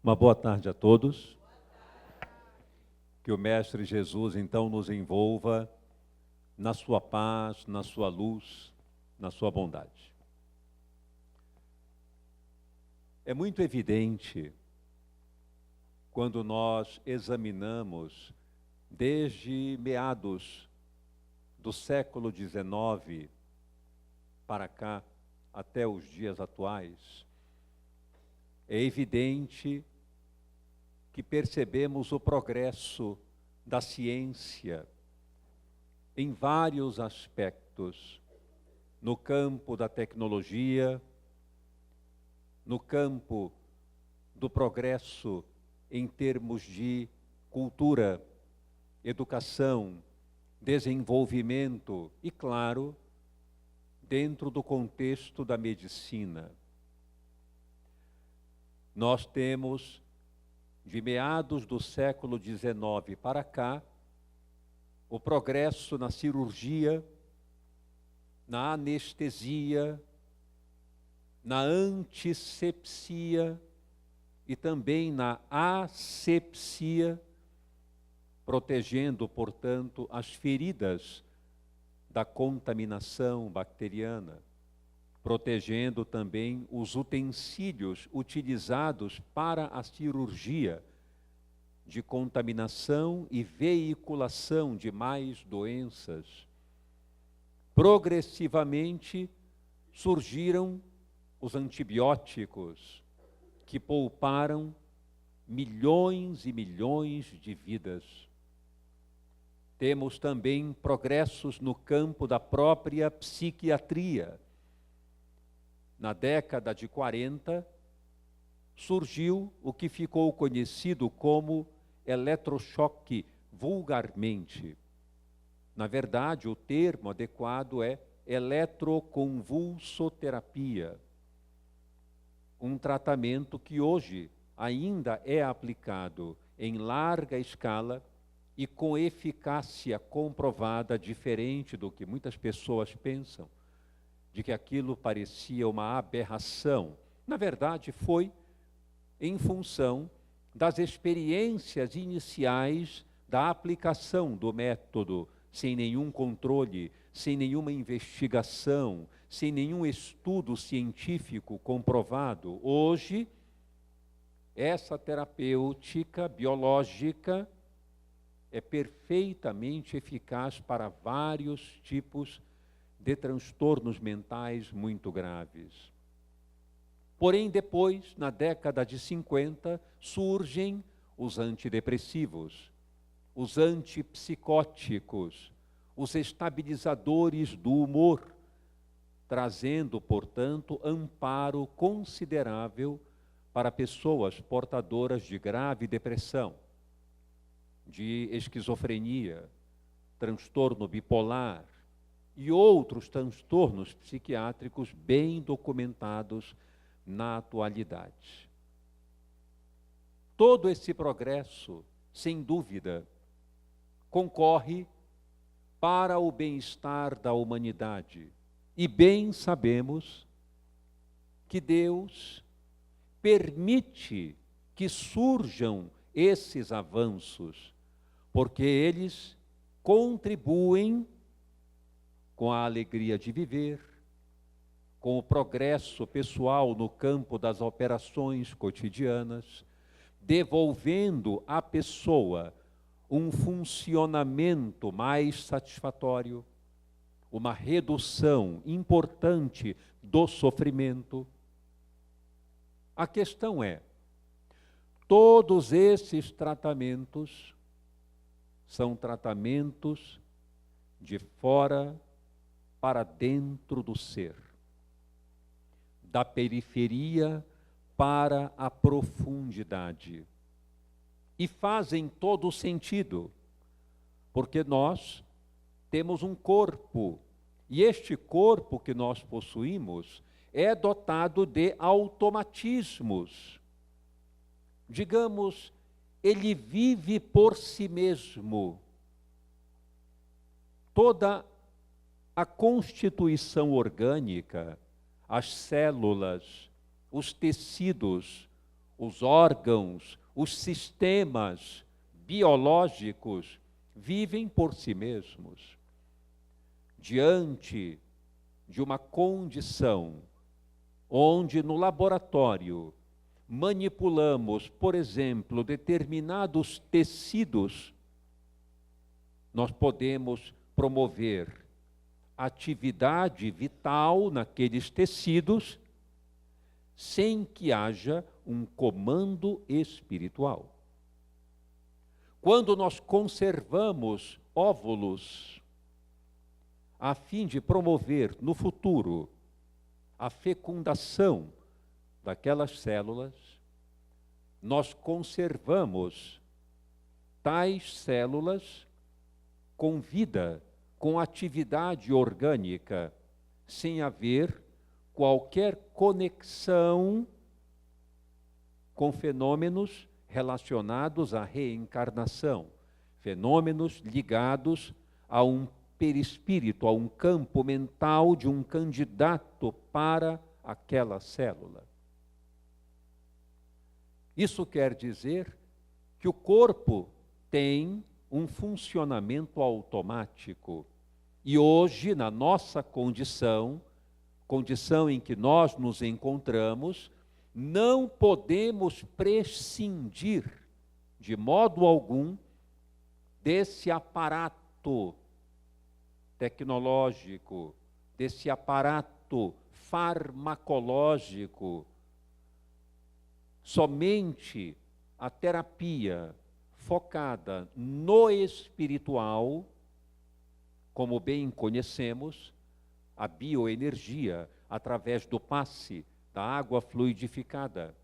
Uma boa tarde a todos. Que o Mestre Jesus, então, nos envolva na sua paz, na sua luz, na sua bondade. É muito evidente, quando nós examinamos, desde meados do século XIX para cá, até os dias atuais, é evidente que percebemos o progresso da ciência em vários aspectos, no campo da tecnologia, no campo do progresso em termos de cultura, educação, desenvolvimento e, claro, dentro do contexto da medicina. Nós temos, de meados do século XIX para cá, o progresso na cirurgia, na anestesia, na antisepsia e também na asepsia, protegendo, portanto, as feridas da contaminação bacteriana, protegendo também os utensílios utilizados para a cirurgia de contaminação e veiculação de mais doenças. Progressivamente surgiram os antibióticos, que pouparam milhões e milhões de vidas. Temos também progressos no campo da própria psiquiatria. Na década de 40, surgiu o que ficou conhecido como eletrochoque vulgarmente. Na verdade, o termo adequado é eletroconvulsoterapia, um tratamento que hoje ainda é aplicado em larga escala e com eficácia comprovada, diferente do que muitas pessoas pensam, de que aquilo parecia uma aberração. Na verdade, foi em função das experiências iniciais da aplicação do método, sem nenhum controle, sem nenhuma investigação, sem nenhum estudo científico comprovado. Hoje, essa terapêutica biológica é perfeitamente eficaz para vários tipos de transtornos mentais muito graves. Porém, depois, na década de 50, surgem os antidepressivos, os antipsicóticos, os estabilizadores do humor, trazendo, portanto, amparo considerável para pessoas portadoras de grave depressão, de esquizofrenia, transtorno bipolar e outros transtornos psiquiátricos bem documentados na atualidade. Todo esse progresso, sem dúvida, concorre para o bem-estar da humanidade. E bem sabemos que Deus permite que surjam esses avanços, porque eles contribuem com a alegria de viver, com o progresso pessoal no campo das operações cotidianas, devolvendo à pessoa um funcionamento mais satisfatório, uma redução importante do sofrimento. A questão é, todos esses tratamentos são tratamentos de fora para dentro do ser, da periferia para a profundidade. E fazem todo sentido, porque nós temos um corpo, e este corpo que nós possuímos é dotado de automatismos. Digamos, ele vive por si mesmo. Toda a constituição orgânica, as células, os tecidos, os órgãos, os sistemas biológicos vivem por si mesmos. Diante de uma condição onde no laboratório manipulamos, por exemplo, determinados tecidos, nós podemos promover atividade vital naqueles tecidos sem que haja um comando espiritual. Quando nós conservamos óvulos a fim de promover no futuro a fecundação daquelas células, nós conservamos tais células com vida, com atividade orgânica, sem haver qualquer conexão com fenômenos relacionados à reencarnação, fenômenos ligados a um perispírito, a um campo mental de um candidato para aquela célula. Isso quer dizer que o corpo tem um funcionamento automático. E hoje, na nossa condição em que nós nos encontramos, não podemos prescindir, de modo algum, desse aparato tecnológico, desse aparato farmacológico. Somente a terapia focada no espiritual, como bem conhecemos, a bioenergia através do passe da água fluidificada,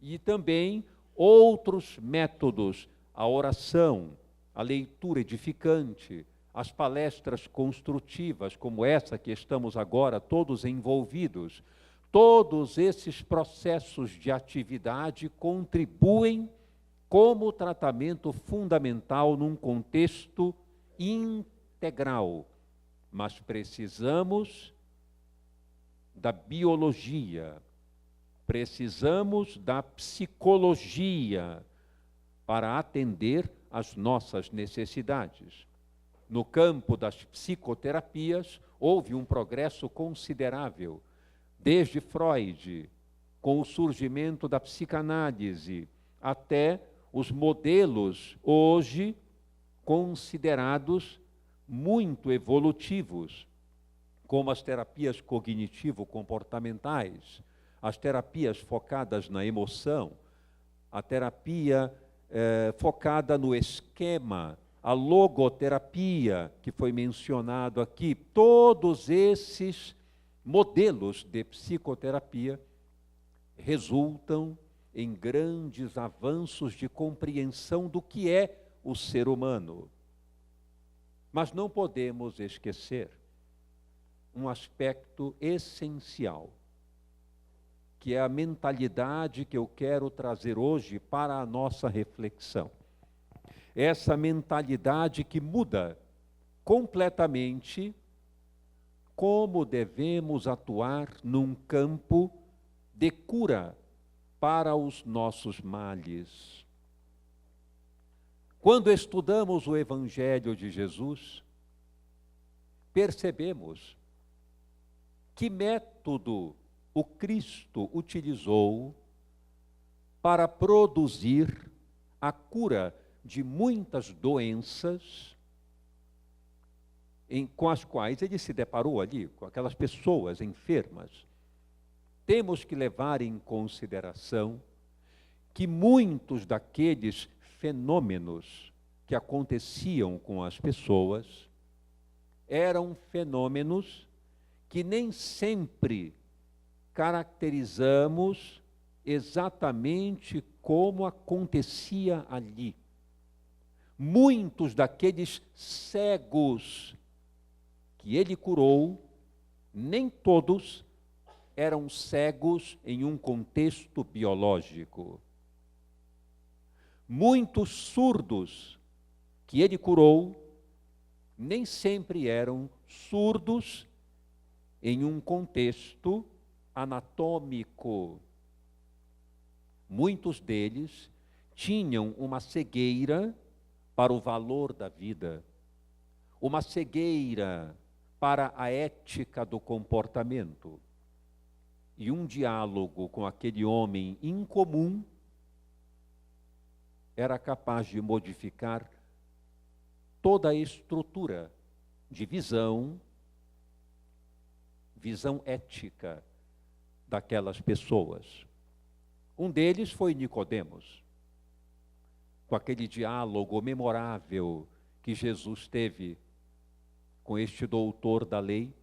e também outros métodos, a oração, a leitura edificante, as palestras construtivas, como essa que estamos agora todos envolvidos. Todos esses processos de atividade contribuem como tratamento fundamental num contexto integral. Mas precisamos da biologia, precisamos da psicologia para atender às nossas necessidades. No campo das psicoterapias, houve um progresso considerável, desde Freud, com o surgimento da psicanálise, até os modelos hoje considerados muito evolutivos, como as terapias cognitivo-comportamentais, as terapias focadas na emoção, a terapia focada no esquema, a logoterapia, que foi mencionado aqui. Todos esses modelos de psicoterapia resultam em grandes avanços de compreensão do que é o ser humano. Mas não podemos esquecer um aspecto essencial, que é a mentalidade que eu quero trazer hoje para a nossa reflexão. Essa mentalidade que muda completamente como devemos atuar num campo de cura para os nossos males. Quando estudamos o Evangelho de Jesus, percebemos que método o Cristo utilizou para produzir a cura de muitas doenças com as quais ele se deparou ali, com aquelas pessoas enfermas. Temos que levar em consideração que muitos daqueles fenômenos que aconteciam com as pessoas eram fenômenos que nem sempre caracterizamos exatamente como acontecia ali. Muitos daqueles cegos que ele curou, nem todos eram cegos em um contexto biológico. Muitos surdos que ele curou, nem sempre eram surdos em um contexto anatômico. Muitos deles tinham uma cegueira para o valor da vida, uma cegueira para a ética do comportamento. E um diálogo com aquele homem incomum era capaz de modificar toda a estrutura de visão ética daquelas pessoas. Um deles foi Nicodemos, com aquele diálogo memorável que Jesus teve com este doutor da lei,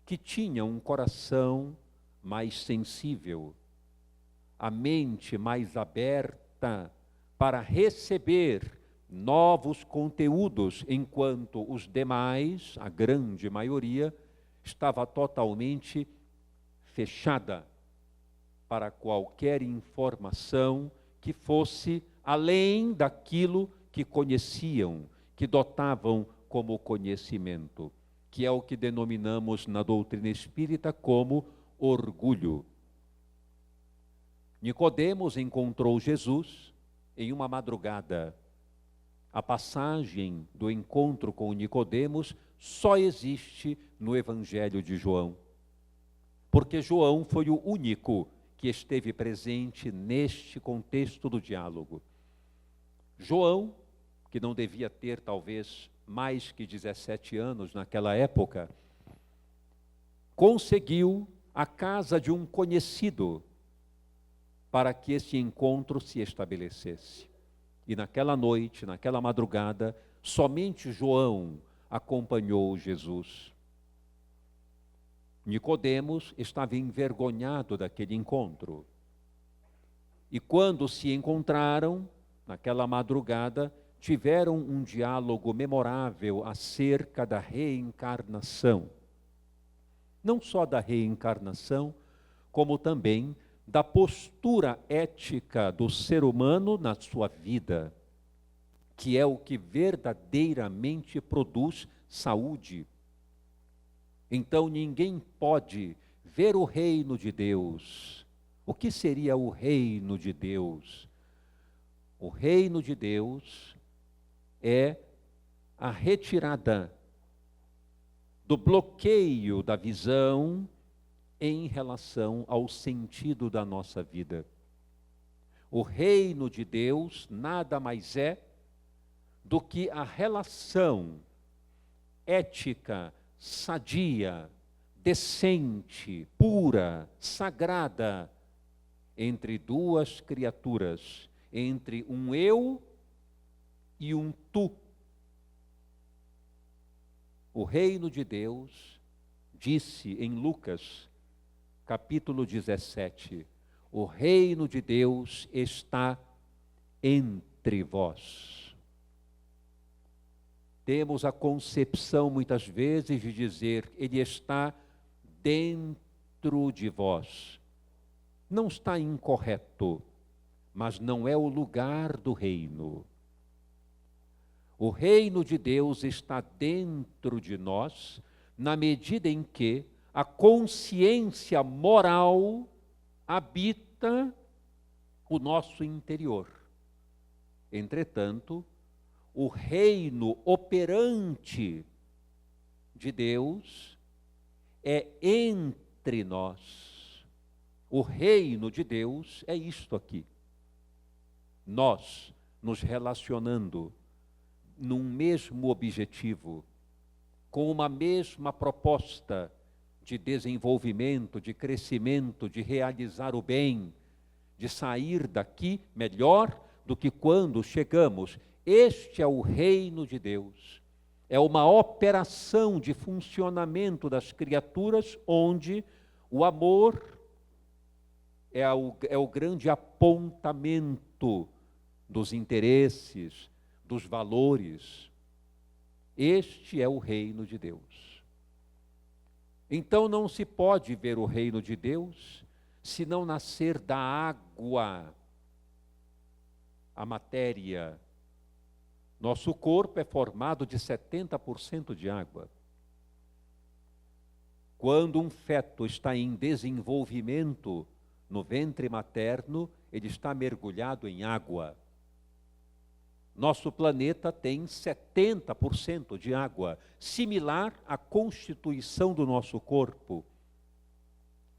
que tinha um coração mais sensível, a mente mais aberta para receber novos conteúdos, enquanto os demais, a grande maioria, estava totalmente fechada para qualquer informação que fosse além daquilo que conheciam, que dotavam como conhecimento, que é o que denominamos na doutrina espírita como orgulho. Nicodemos encontrou Jesus em uma madrugada. A passagem do encontro com Nicodemos só existe no Evangelho de João, porque João foi o único que esteve presente neste contexto do diálogo. João, que não devia ter talvez mais que 17 anos naquela época, conseguiu a casa de um conhecido para que esse encontro se estabelecesse. E naquela noite, naquela madrugada, somente João acompanhou Jesus. Nicodemos estava envergonhado daquele encontro. E quando se encontraram, naquela madrugada, tiveram um diálogo memorável acerca da reencarnação. Não só da reencarnação, como também da postura ética do ser humano na sua vida, que é o que verdadeiramente produz saúde. Então ninguém pode ver o reino de Deus. O que seria o reino de Deus? O reino de Deus é a retirada do bloqueio da visão em relação ao sentido da nossa vida. O reino de Deus nada mais é do que a relação ética, sadia, decente, pura, sagrada, entre duas criaturas, entre um eu e um tu. O reino de Deus, disse em Lucas, capítulo 17, o reino de Deus está entre vós. Temos a concepção muitas vezes de dizer, ele está dentro de vós. Não está incorreto, mas não é o lugar do reino. O reino de Deus está dentro de nós, na medida em que a consciência moral habita o nosso interior. Entretanto, o reino operante de Deus é entre nós. O reino de Deus é isto aqui. Nós nos relacionando num mesmo objetivo, com uma mesma proposta de desenvolvimento, de crescimento, de realizar o bem, de sair daqui melhor do que quando chegamos. Este é o reino de Deus. É uma operação de funcionamento das criaturas onde o amor é o grande apontamento dos interesses, dos valores. Este é o reino de Deus. Então não se pode ver o reino de Deus se não nascer da água, a matéria. Nosso corpo é formado de 70% de água. Quando um feto está em desenvolvimento no ventre materno, ele está mergulhado em água. Nosso planeta tem 70% de água, similar à constituição do nosso corpo.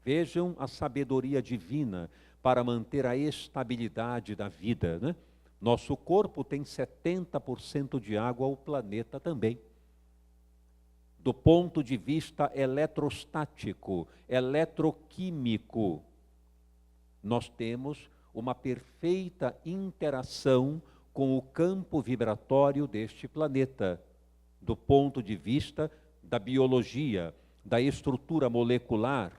Vejam a sabedoria divina para manter a estabilidade da vida, né? Nosso corpo tem 70% de água, o planeta também. Do ponto de vista eletrostático, eletroquímico, nós temos uma perfeita interação com o campo vibratório deste planeta, do ponto de vista da biologia, da estrutura molecular.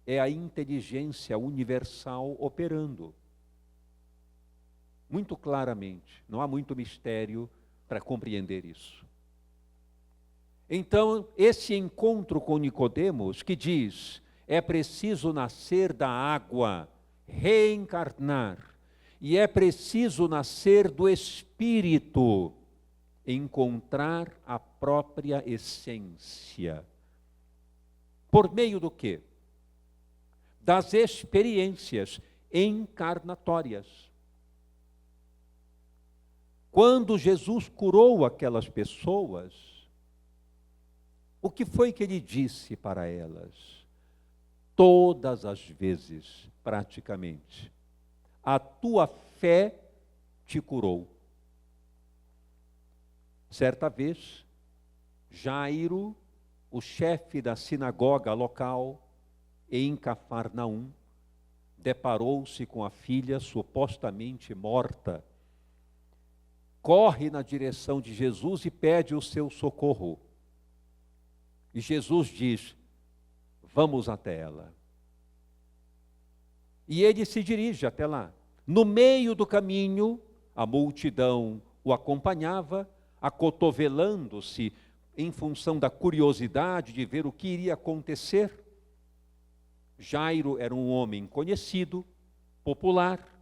É a inteligência universal operando. Muito claramente, não há muito mistério para compreender isso. Então, esse encontro com Nicodemos, que diz, é preciso nascer da água, reencarnar, e é preciso nascer do Espírito, encontrar a própria essência. Por meio do quê? Das experiências encarnatórias. Quando Jesus curou aquelas pessoas, o que foi que ele disse para elas? Todas as vezes, praticamente, a tua fé te curou. Certa vez, Jairo, o chefe da sinagoga local, em Cafarnaum, deparou-se com a filha supostamente morta. Corre na direção de Jesus e pede o seu socorro. E Jesus diz, vamos até ela. E ele se dirige até lá. No meio do caminho, a multidão o acompanhava, acotovelando-se em função da curiosidade de ver o que iria acontecer. Jairo era um homem conhecido, popular.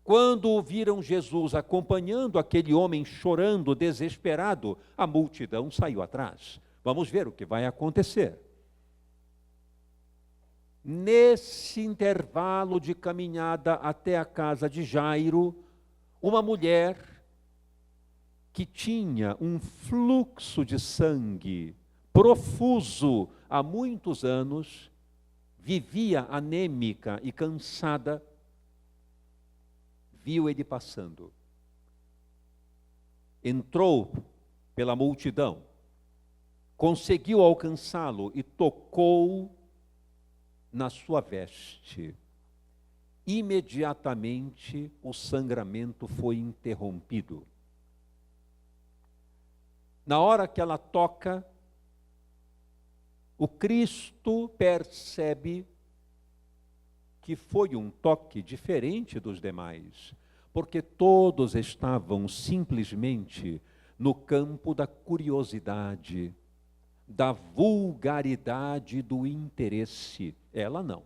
Quando viram Jesus acompanhando aquele homem chorando, desesperado, a multidão saiu atrás. Vamos ver o que vai acontecer. Nesse intervalo de caminhada até a casa de Jairo, uma mulher que tinha um fluxo de sangue profuso há muitos anos, vivia anêmica e cansada, viu ele passando. Entrou pela multidão, conseguiu alcançá-lo e tocou na sua veste. Imediatamente o sangramento foi interrompido. Na hora que ela toca, o Cristo percebe que foi um toque diferente dos demais, porque todos estavam simplesmente no campo da curiosidade, da vulgaridade do interesse. Ela não.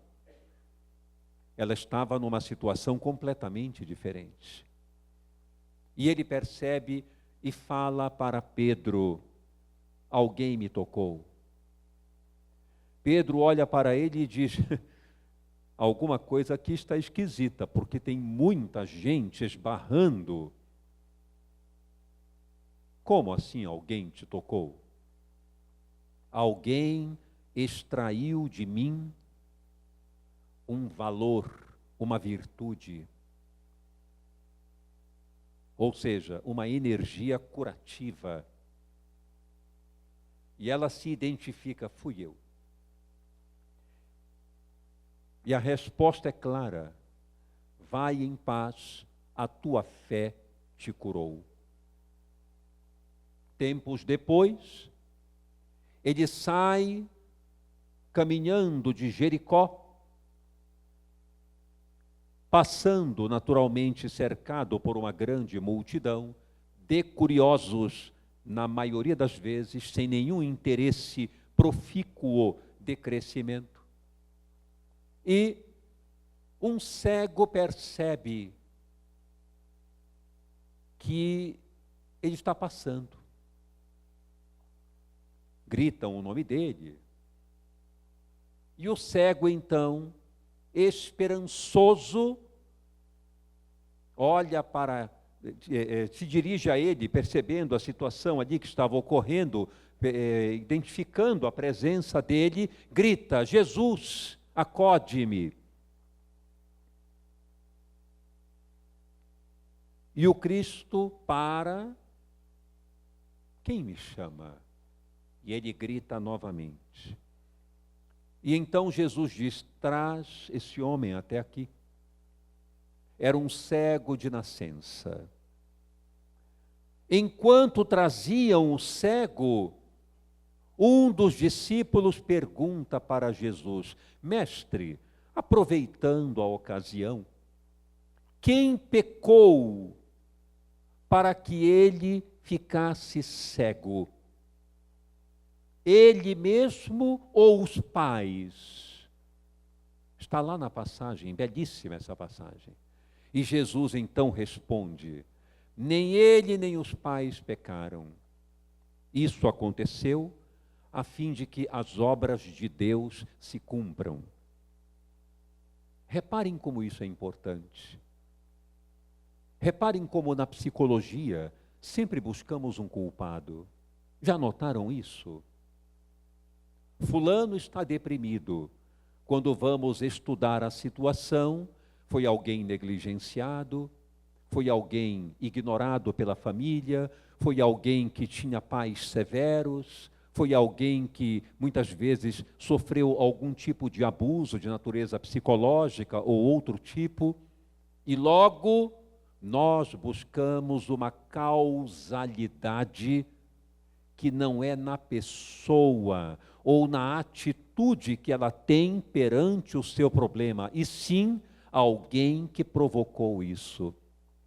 Ela estava numa situação completamente diferente. E ele percebe e fala para Pedro, alguém me tocou. Pedro olha para ele e diz, alguma coisa aqui está esquisita, porque tem muita gente esbarrando. Como assim alguém te tocou? Alguém extraiu de mim um valor, uma virtude. Ou seja, uma energia curativa. E ela se identifica, fui eu. E a resposta é clara, vai em paz, a tua fé te curou. Tempos depois, ele sai caminhando de Jericó, passando naturalmente cercado por uma grande multidão de curiosos, na maioria das vezes, sem nenhum interesse profícuo de crescimento. E um cego percebe que ele está passando. Gritam o nome dele. E o cego, então, esperançoso, olha para, se dirige a ele, percebendo a situação ali que estava ocorrendo, identificando a presença dele, grita: Jesus, acode-me. E o Cristo para: quem me chama? E ele grita novamente. E então Jesus diz: traz esse homem até aqui. Era um cego de nascença. Enquanto traziam o cego, um dos discípulos pergunta para Jesus: mestre, aproveitando a ocasião, quem pecou para que ele ficasse cego? Ele mesmo ou os pais? Está lá na passagem, belíssima essa passagem. E Jesus então responde: nem ele nem os pais pecaram. Isso aconteceu a fim de que as obras de Deus se cumpram. Reparem como isso é importante. Reparem como na psicologia sempre buscamos um culpado. Já notaram isso? Fulano está deprimido. Quando vamos estudar a situação, foi alguém negligenciado, foi alguém ignorado pela família, foi alguém que tinha pais severos, foi alguém que muitas vezes sofreu algum tipo de abuso de natureza psicológica ou outro tipo, e logo nós buscamos uma causalidade que não é na pessoa ou na atitude que ela tem perante o seu problema, e sim alguém que provocou isso.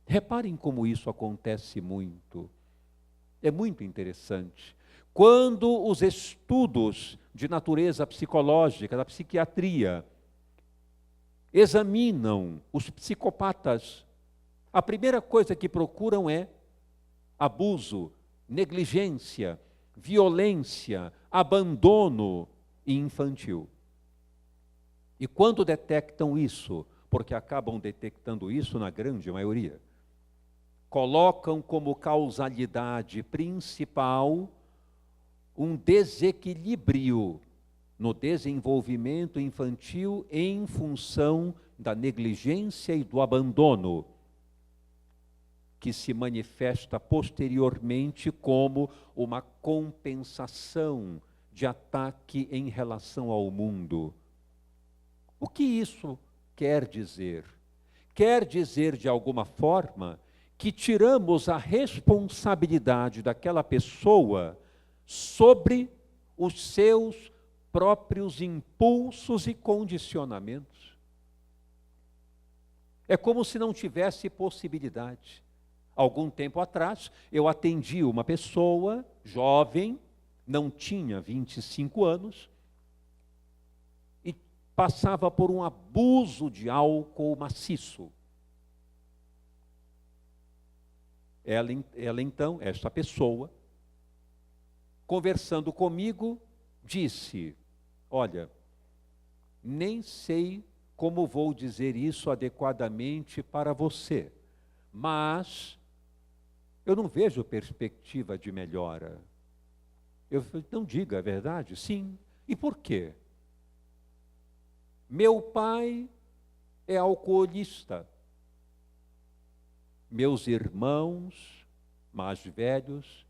Reparem como isso acontece muito. É muito interessante. Quando os estudos de natureza psicológica, da psiquiatria, examinam os psicopatas, a primeira coisa que procuram é abuso, negligência, violência, abandono infantil. E quando detectam isso, porque acabam detectando isso na grande maioria, colocam como causalidade principal um desequilíbrio no desenvolvimento infantil em função da negligência e do abandono, que se manifesta posteriormente como uma compensação de ataque em relação ao mundo. O que isso quer dizer? Quer dizer, de alguma forma, que tiramos a responsabilidade daquela pessoa sobre os seus próprios impulsos e condicionamentos. É como se não tivesse possibilidade. Algum tempo atrás, eu atendi uma pessoa jovem, não tinha 25 anos, e passava por um abuso de álcool maciço. Ela então, esta pessoa, conversando comigo, disse: olha, nem sei como vou dizer isso adequadamente para você, mas eu não vejo perspectiva de melhora. Eu falei: não diga a verdade. Sim. E por quê? Meu pai é alcoolista. Meus irmãos mais velhos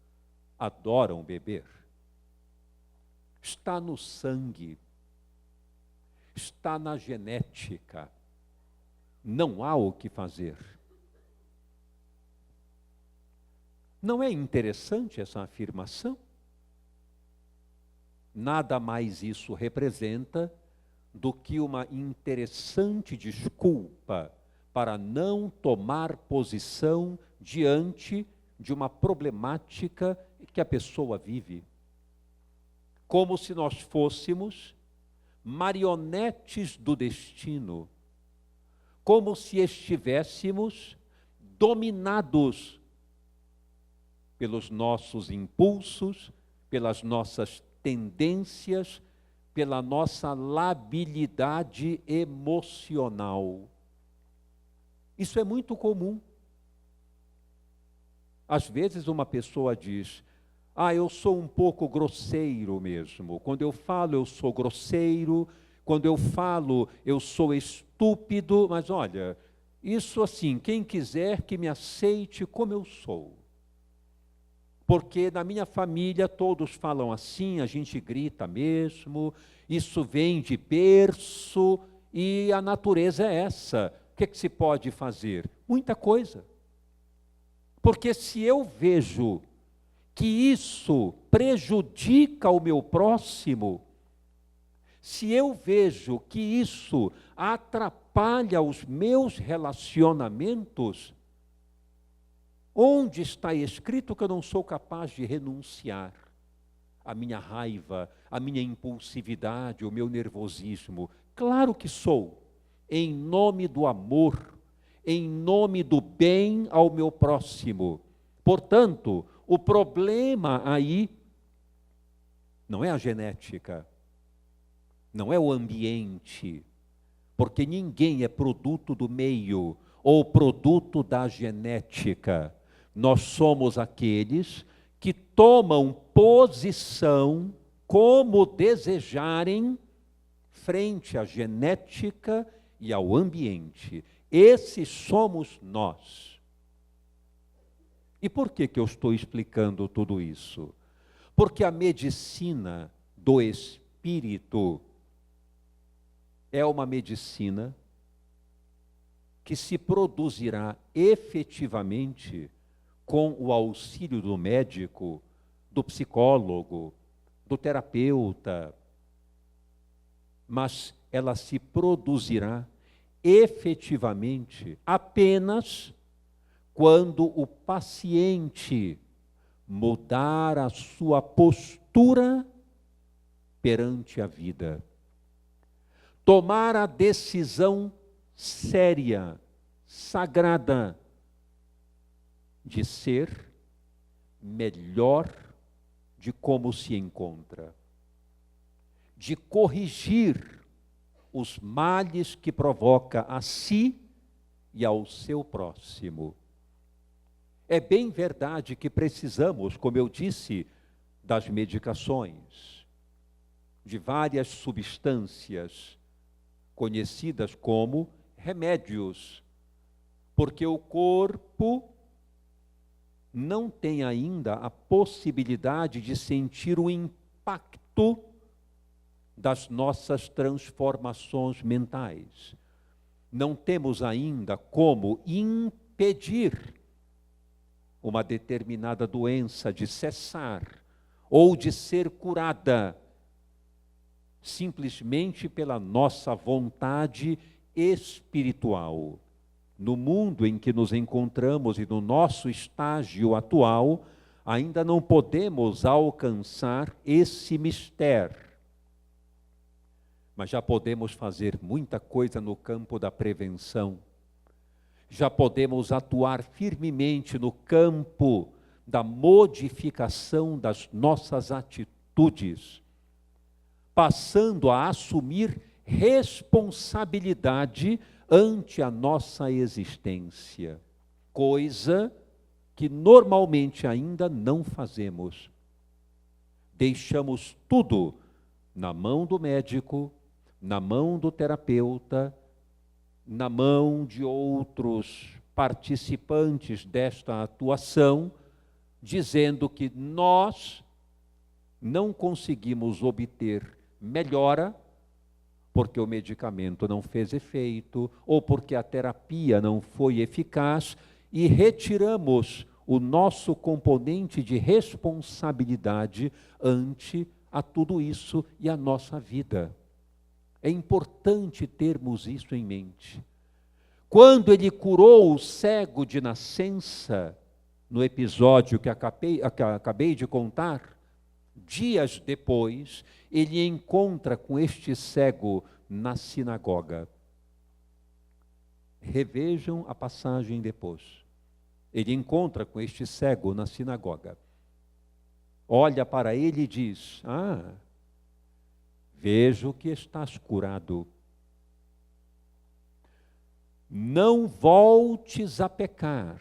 adoram beber. Está no sangue. Está na genética. Não há o que fazer. Não é interessante essa afirmação? Nada mais isso representa do que uma interessante desculpa para não tomar posição diante de uma problemática que a pessoa vive. Como se nós fôssemos marionetes do destino, como se estivéssemos dominados pelos nossos impulsos, pelas nossas tendências, pela nossa labilidade emocional. Isso é muito comum Às vezes uma pessoa diz, eu sou um pouco grosseiro mesmo. Quando eu falo, eu sou grosseiro. Quando eu falo, eu sou estúpido. Mas olha, isso assim, quem quiser que me aceite como eu sou. Porque na minha família todos falam assim, a gente grita mesmo, isso vem de berço e a natureza é essa. O que se pode fazer? Muita coisa. Porque se eu vejo que isso prejudica o meu próximo, se eu vejo que isso atrapalha os meus relacionamentos, onde está escrito que eu não sou capaz de renunciar à minha raiva, à minha impulsividade, ao meu nervosismo? Claro que sou, em nome do amor, em nome do bem ao meu próximo. Portanto, o problema aí não é a genética, não é o ambiente, porque ninguém é produto do meio ou produto da genética. Nós somos aqueles que tomam posição como desejarem frente à genética e ao ambiente. Esses somos nós. E por que eu estou explicando tudo isso? Porque a medicina do espírito é uma medicina que se produzirá efetivamente com o auxílio do médico, do psicólogo, do terapeuta, mas ela se produzirá efetivamente apenas quando o paciente mudar a sua postura perante a vida. Tomar a decisão séria, sagrada, de ser melhor de como se encontra, de corrigir os males que provoca a si e ao seu próximo. É bem verdade que precisamos, como eu disse, das medicações, de várias substâncias conhecidas como remédios, porque o corpo não tem ainda a possibilidade de sentir o impacto das nossas transformações mentais. Não temos ainda como impedir uma determinada doença de cessar ou de ser curada, simplesmente pela nossa vontade espiritual. No mundo em que nos encontramos e no nosso estágio atual, ainda não podemos alcançar esse mistério. Mas já podemos fazer muita coisa no campo da prevenção. Já podemos atuar firmemente no campo da modificação das nossas atitudes, passando a assumir responsabilidade ante a nossa existência, coisa que normalmente ainda não fazemos. Deixamos tudo na mão do médico, na mão do terapeuta, na mão de outros participantes desta atuação, dizendo que nós não conseguimos obter melhora porque o medicamento não fez efeito ou porque a terapia não foi eficaz e retiramos o nosso componente de responsabilidade ante a tudo isso e a nossa vida. É importante termos isso em mente. Quando ele curou o cego de nascença, no episódio que acabei de contar, dias depois, ele encontra com este cego na sinagoga. Revejam a passagem depois. Ele encontra com este cego na sinagoga. Olha para ele e diz: vejo que estás curado. Não voltes a pecar,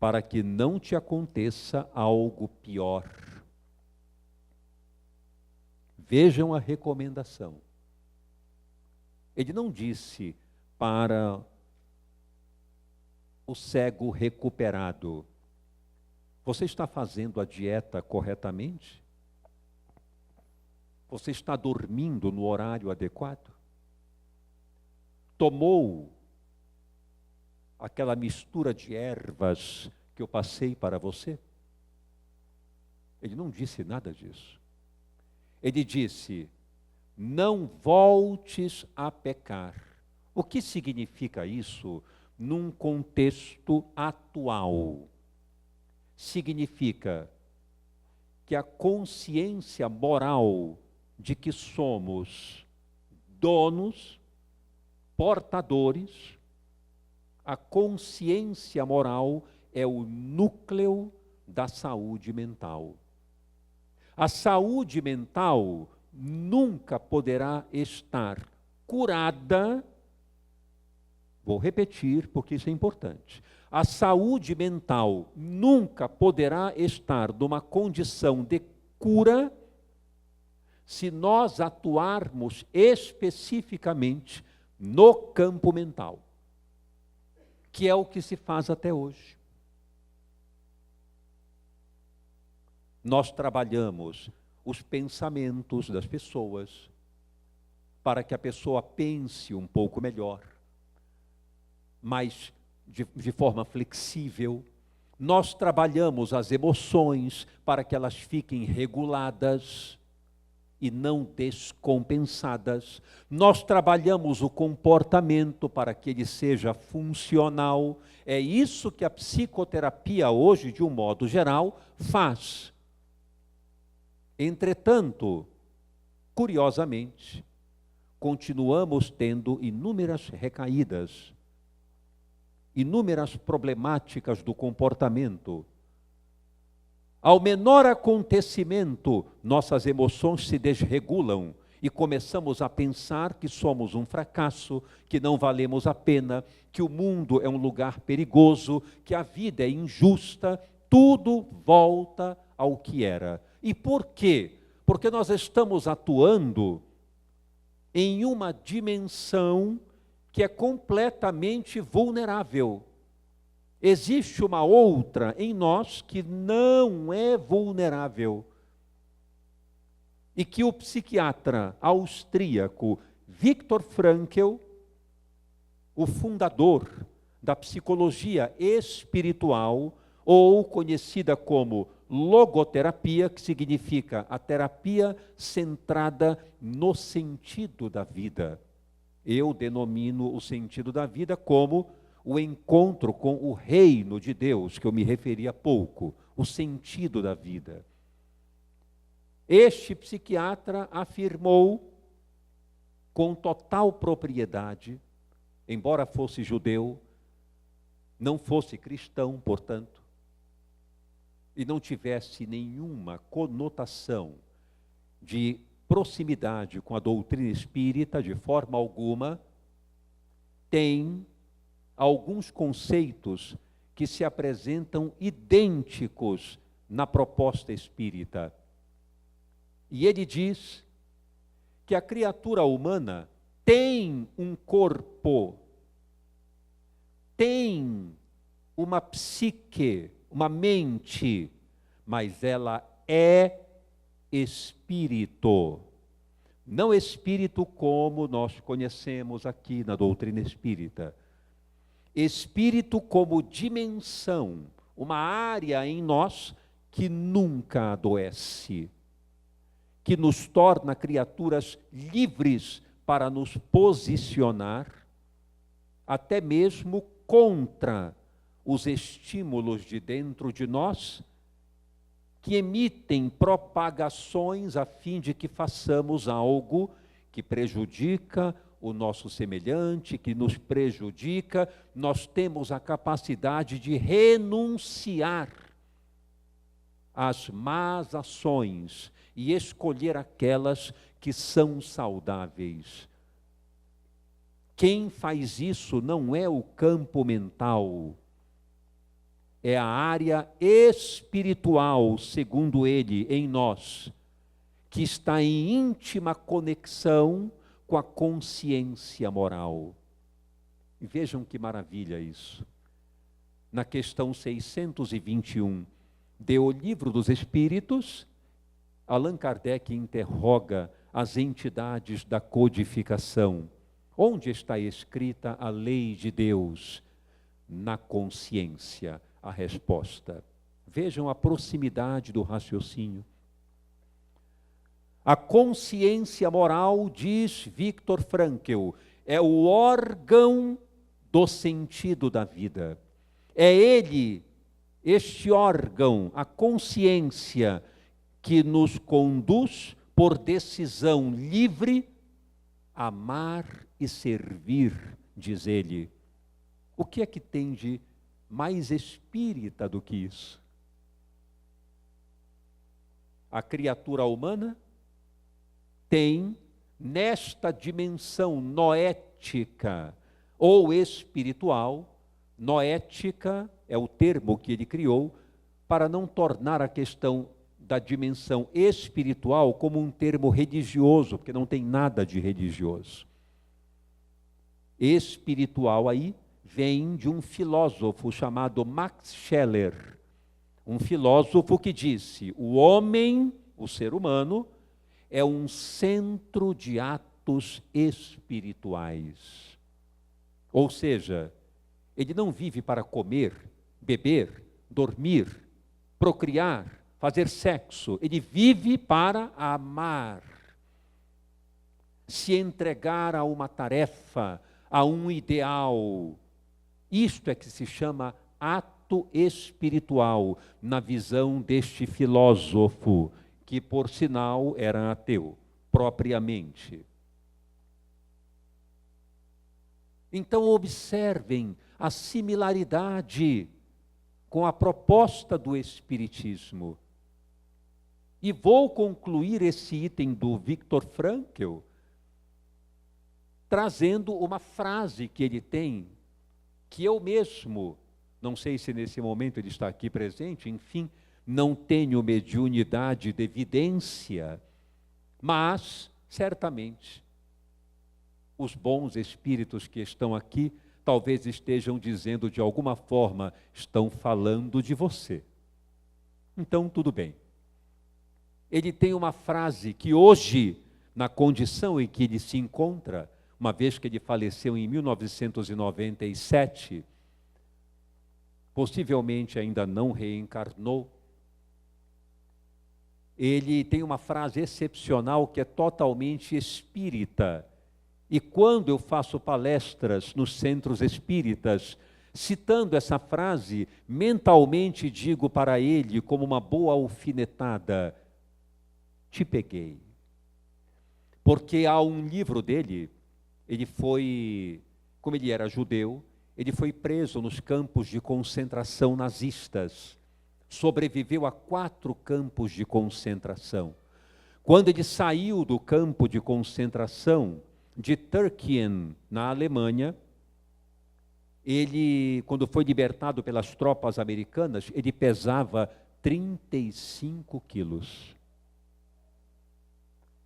para que não te aconteça algo pior. Vejam a recomendação. Ele não disse para o cego recuperado: você está fazendo a dieta corretamente? Você está dormindo no horário adequado? Tomou aquela mistura de ervas que eu passei para você? Ele não disse nada disso. Ele disse: não voltes a pecar. O que significa isso num contexto atual? Significa que a consciência moral de que somos donos, portadores, a consciência moral é o núcleo da saúde mental. A saúde mental nunca poderá estar curada. Vou repetir porque isso é importante. A saúde mental nunca poderá estar numa condição de cura se nós atuarmos especificamente no campo mental, que é o que se faz até hoje. Nós trabalhamos os pensamentos das pessoas para que a pessoa pense um pouco melhor, mas de forma flexível. Nós trabalhamos as emoções para que elas fiquem reguladas e não descompensadas. Nós trabalhamos o comportamento para que ele seja funcional. É isso que a psicoterapia hoje, de um modo geral, faz. Entretanto, curiosamente, continuamos tendo inúmeras recaídas, inúmeras problemáticas do comportamento. Ao menor acontecimento, nossas emoções se desregulam e começamos a pensar que somos um fracasso, que não valemos a pena, que o mundo é um lugar perigoso, que a vida é injusta. Tudo volta ao que era. E por quê? Porque nós estamos atuando em uma dimensão que é completamente vulnerável. Existe uma outra em nós que não é vulnerável. E que o psiquiatra austríaco Viktor Frankl, o fundador da psicologia espiritual, ou conhecida como logoterapia, que significa a terapia centrada no sentido da vida. Eu denomino o sentido da vida como o encontro com o reino de Deus, que eu me referi há pouco, o sentido da vida. Este psiquiatra afirmou com total propriedade, embora fosse judeu, não fosse cristão, portanto, e não tivesse nenhuma conotação de proximidade com a doutrina espírita, de forma alguma, tem alguns conceitos que se apresentam idênticos na proposta espírita. E ele diz que a criatura humana tem um corpo, tem uma psique, uma mente, mas ela é espírito. Não espírito como nós conhecemos aqui na doutrina espírita. Espírito como dimensão, uma área em nós que nunca adoece, que nos torna criaturas livres para nos posicionar, até mesmo contra os estímulos de dentro de nós, que emitem propagações a fim de que façamos algo que prejudica o nosso semelhante, que nos prejudica. Nós temos a capacidade de renunciar às más ações e escolher aquelas que são saudáveis. Quem faz isso não é o campo mental, é a área espiritual, segundo ele, em nós, que está em íntima conexão com a consciência moral. E vejam que maravilha isso. Na questão 621 de O Livro dos Espíritos, Allan Kardec interroga as entidades da codificação. Onde está escrita a lei de Deus? Na consciência. A resposta. Vejam a proximidade do raciocínio. A consciência moral, diz Viktor Frankl, é o órgão do sentido da vida. É ele, este órgão, a consciência, que nos conduz por decisão livre a amar e servir, diz ele. O que é que tem de mais espírita do que isso? A criatura humana tem, nesta dimensão noética ou espiritual, noética é o termo que ele criou para não tornar a questão da dimensão espiritual como um termo religioso, porque não tem nada de religioso. Espiritual aí vem de um filósofo chamado Max Scheler, um filósofo que disse: o homem, o ser humano, é um centro de atos espirituais. Ou seja, ele não vive para comer, beber, dormir, procriar, fazer sexo. Ele vive para amar, se entregar a uma tarefa, a um ideal. Isto é que se chama ato espiritual, na visão deste filósofo, que por sinal era ateu, propriamente. Então observem a similaridade com a proposta do Espiritismo. E vou concluir esse item do Viktor Frankl trazendo uma frase que ele tem, que eu mesmo, não sei se nesse momento ele está aqui presente, enfim, não tenho mediunidade de evidência, mas, certamente, os bons espíritos que estão aqui, talvez estejam dizendo de alguma forma, estão falando de você. Então, tudo bem. Ele tem uma frase que hoje, na condição em que ele se encontra, uma vez que ele faleceu em 1997, possivelmente ainda não reencarnou, ele tem uma frase excepcional que é totalmente espírita. E quando eu faço palestras nos centros espíritas, citando essa frase, mentalmente digo para ele, como uma boa alfinetada: te peguei. Porque há um livro dele, ele foi, como ele era judeu, ele foi preso nos campos de concentração nazistas. Sobreviveu a 4 campos de concentração. Quando ele saiu do campo de concentração de Türkien, na Alemanha, ele, quando foi libertado pelas tropas americanas, ele pesava 35 quilos.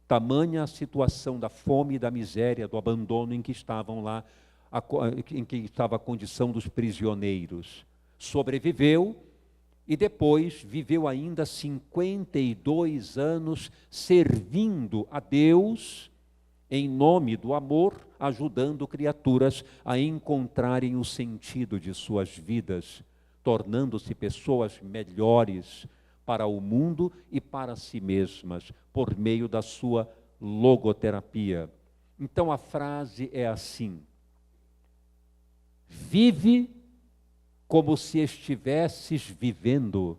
Tamanha a situação da fome, da miséria, do abandono em que estavam lá, em que estava a condição dos prisioneiros. Sobreviveu e depois viveu ainda 52 anos servindo a Deus em nome do amor, ajudando criaturas a encontrarem o sentido de suas vidas, tornando-se pessoas melhores para o mundo e para si mesmas, por meio da sua logoterapia. Então a frase é assim: vive como se estivesses vivendo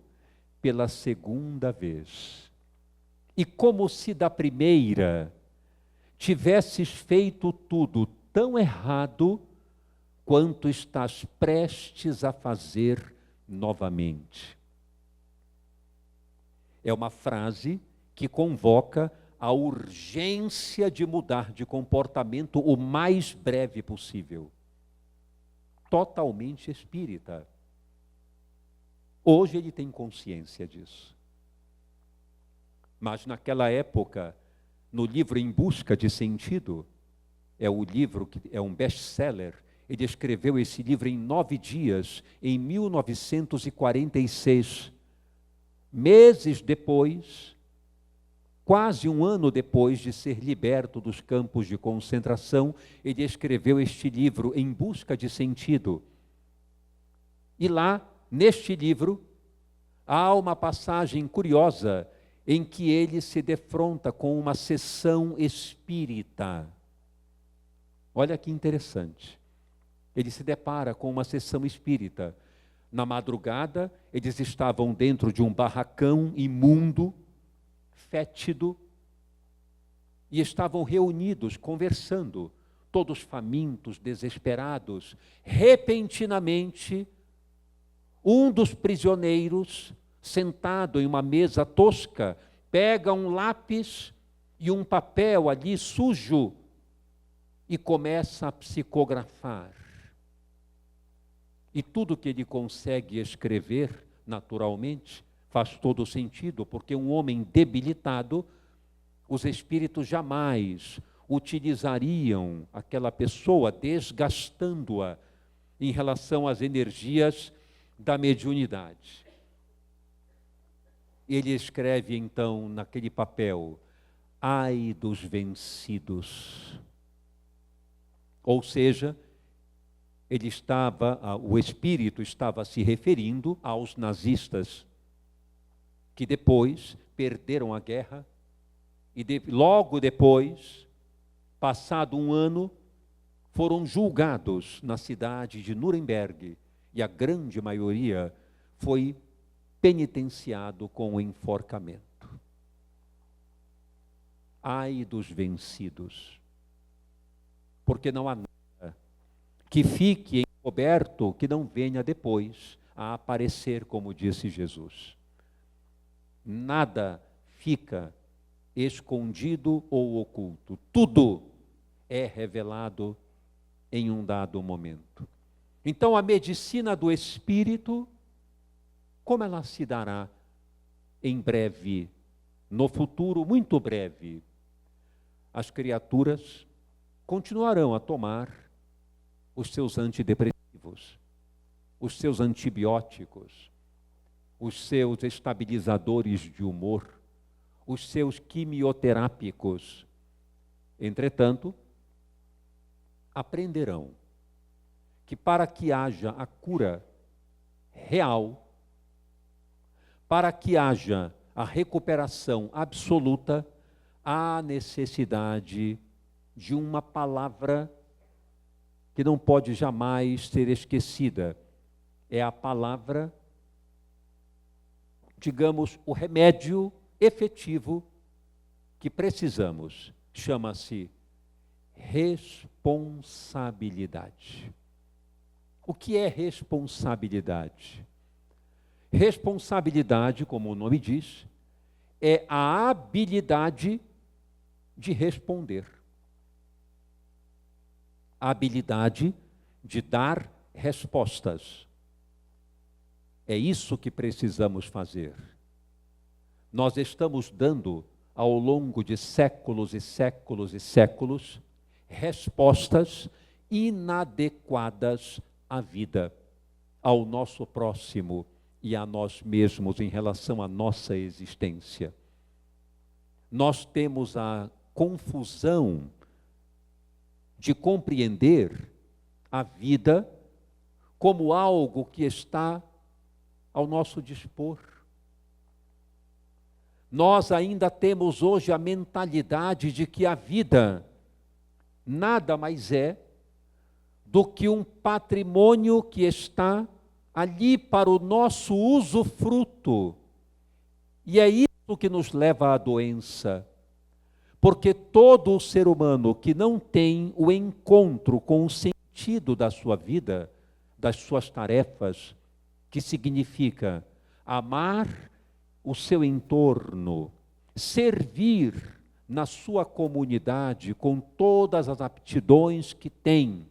pela segunda vez, e como se da primeira tivesses feito tudo tão errado quanto estás prestes a fazer novamente. É uma frase que convoca a urgência de mudar de comportamento o mais breve possível. Totalmente espírita. Hoje ele tem consciência disso. Mas naquela época, no livro Em Busca de Sentido, é o livro que é um best-seller, ele escreveu esse livro em 9 dias, em 1946. Meses depois, quase um ano depois de ser liberto dos campos de concentração, ele escreveu este livro, Em Busca de Sentido. E lá, neste livro, há uma passagem curiosa em que ele se defronta com uma sessão espírita. Olha que interessante. Ele se depara com uma sessão espírita. Na madrugada, eles estavam dentro de um barracão imundo, fétido, e estavam reunidos, conversando, todos famintos, desesperados. Repentinamente, um dos prisioneiros, sentado em uma mesa tosca, pega um lápis e um papel ali sujo e começa a psicografar. E tudo que ele consegue escrever, naturalmente, faz todo sentido, porque um homem debilitado, os espíritos jamais utilizariam aquela pessoa, desgastando-a em relação às energias da mediunidade. Ele escreve então naquele papel: ai dos vencidos. Ou seja, o espírito estava se referindo aos nazistas, que depois perderam a guerra e logo depois, passado um ano, foram julgados na cidade de Nuremberg e a grande maioria foi penitenciado com o enforcamento. Ai dos vencidos, porque não há nada que fique encoberto que não venha depois a aparecer, como disse Jesus. Nada fica escondido ou oculto. Tudo é revelado em um dado momento. Então, a medicina do espírito, como ela se dará em breve, no futuro muito breve? As criaturas continuarão a tomar os seus antidepressivos, os seus antibióticos, os seus estabilizadores de humor, os seus quimioterápicos. Entretanto, aprenderão que para que haja a cura real, para que haja a recuperação absoluta, há necessidade de uma palavra que não pode jamais ser esquecida. É a palavra, digamos, o remédio efetivo que precisamos. Chama-se responsabilidade. O que é responsabilidade? Responsabilidade, como o nome diz, é a habilidade de responder. A habilidade de dar respostas. É isso que precisamos fazer. Nós estamos dando, ao longo de séculos e séculos e séculos, respostas inadequadas à vida, ao nosso próximo e a nós mesmos em relação à nossa existência. Nós temos a confusão de compreender a vida como algo que está ao nosso dispor. Nós ainda temos hoje a mentalidade de que a vida nada mais é do que um patrimônio que está ali para o nosso usufruto. E é isso que nos leva à doença. Porque todo o ser humano que não tem o encontro com o sentido da sua vida, das suas tarefas, que significa amar o seu entorno, servir na sua comunidade com todas as aptidões que tem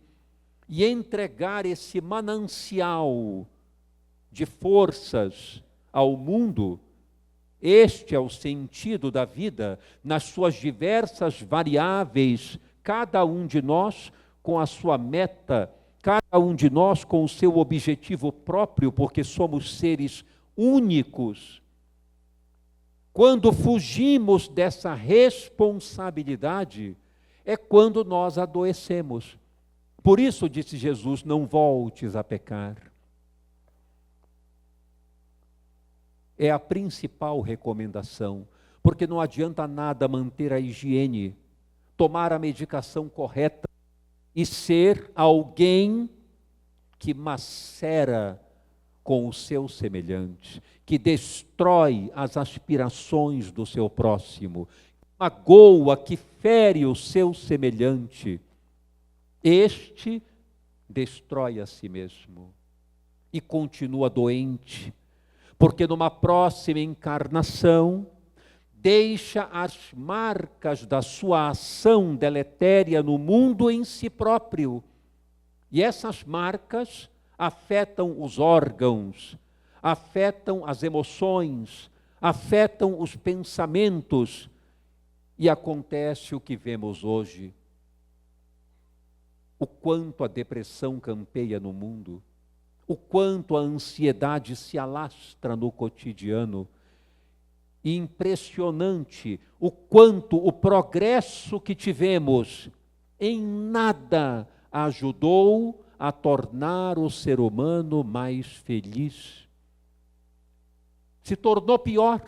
e entregar esse manancial de forças ao mundo. Este é o sentido da vida, nas suas diversas variáveis, cada um de nós com a sua meta, cada um de nós com o seu objetivo próprio, porque somos seres únicos. Quando fugimos dessa responsabilidade, é quando nós adoecemos. Por isso, disse Jesus, não voltes a pecar. É a principal recomendação, porque não adianta nada manter a higiene, tomar a medicação correta e ser alguém que macera com o seu semelhante, que destrói as aspirações do seu próximo, que magoa, que fere o seu semelhante. Este destrói a si mesmo e continua doente, porque numa próxima encarnação deixa as marcas da sua ação deletéria no mundo em si próprio. E essas marcas afetam os órgãos, afetam as emoções, afetam os pensamentos, e acontece o que vemos hoje. O quanto a depressão campeia no mundo, o quanto a ansiedade se alastra no cotidiano. E impressionante o quanto o progresso que tivemos em nada ajudou a tornar o ser humano mais feliz. Se tornou pior,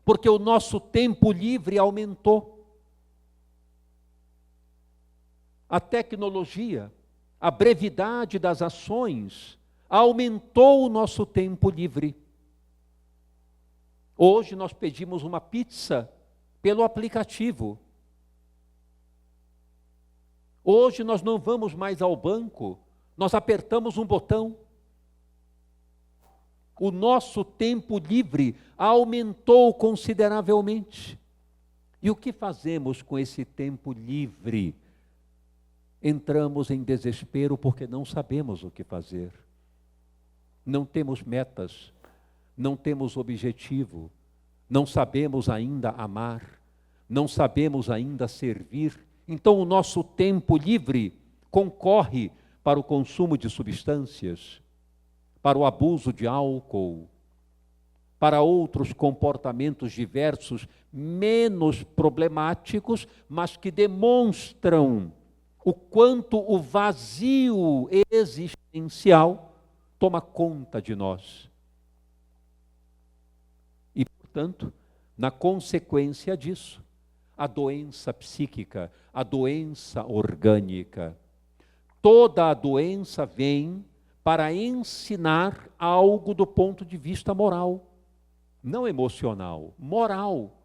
porque o nosso tempo livre aumentou. A tecnologia, a brevidade das ações aumentou o nosso tempo livre. Hoje nós pedimos uma pizza pelo aplicativo. Hoje nós não vamos mais ao banco, nós apertamos um botão. O nosso tempo livre aumentou consideravelmente. E o que fazemos com esse tempo livre? Entramos em desespero porque não sabemos o que fazer. Não temos metas, não temos objetivo, não sabemos ainda amar, não sabemos ainda servir. Então o nosso tempo livre concorre para o consumo de substâncias, para o abuso de álcool, para outros comportamentos diversos, menos problemáticos, mas que demonstram o quanto o vazio existencial toma conta de nós. E, portanto, na consequência disso, a doença psíquica, a doença orgânica. Toda a doença vem para ensinar algo do ponto de vista moral, não emocional, moral.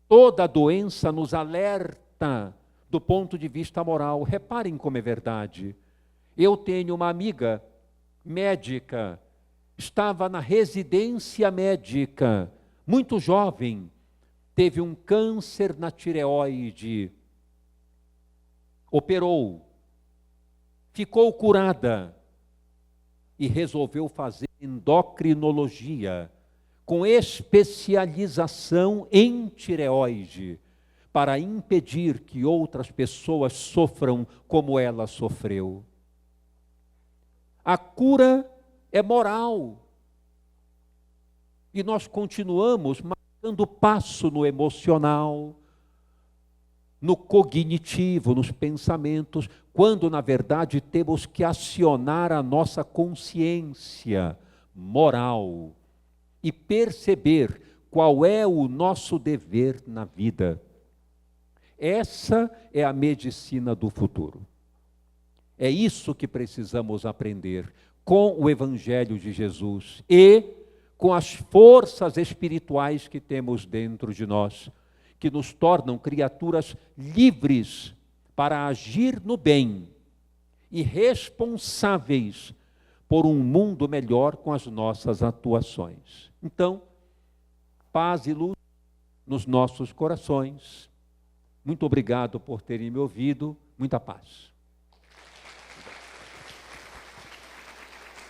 Toda a doença nos alerta do ponto de vista moral. Reparem como é verdade. Eu tenho uma amiga médica, estava na residência médica, muito jovem, teve um câncer na tireoide, operou, ficou curada e resolveu fazer endocrinologia, com especialização em tireoide, para impedir que outras pessoas sofram como ela sofreu. A cura é moral. E nós continuamos marcando passo no emocional, no cognitivo, nos pensamentos, quando na verdade temos que acionar a nossa consciência moral e perceber qual é o nosso dever na vida. Essa é a medicina do futuro. É isso que precisamos aprender com o Evangelho de Jesus e com as forças espirituais que temos dentro de nós, que nos tornam criaturas livres para agir no bem e responsáveis por um mundo melhor com as nossas atuações. Então, paz e luz nos nossos corações. Muito obrigado por terem me ouvido. Muita paz.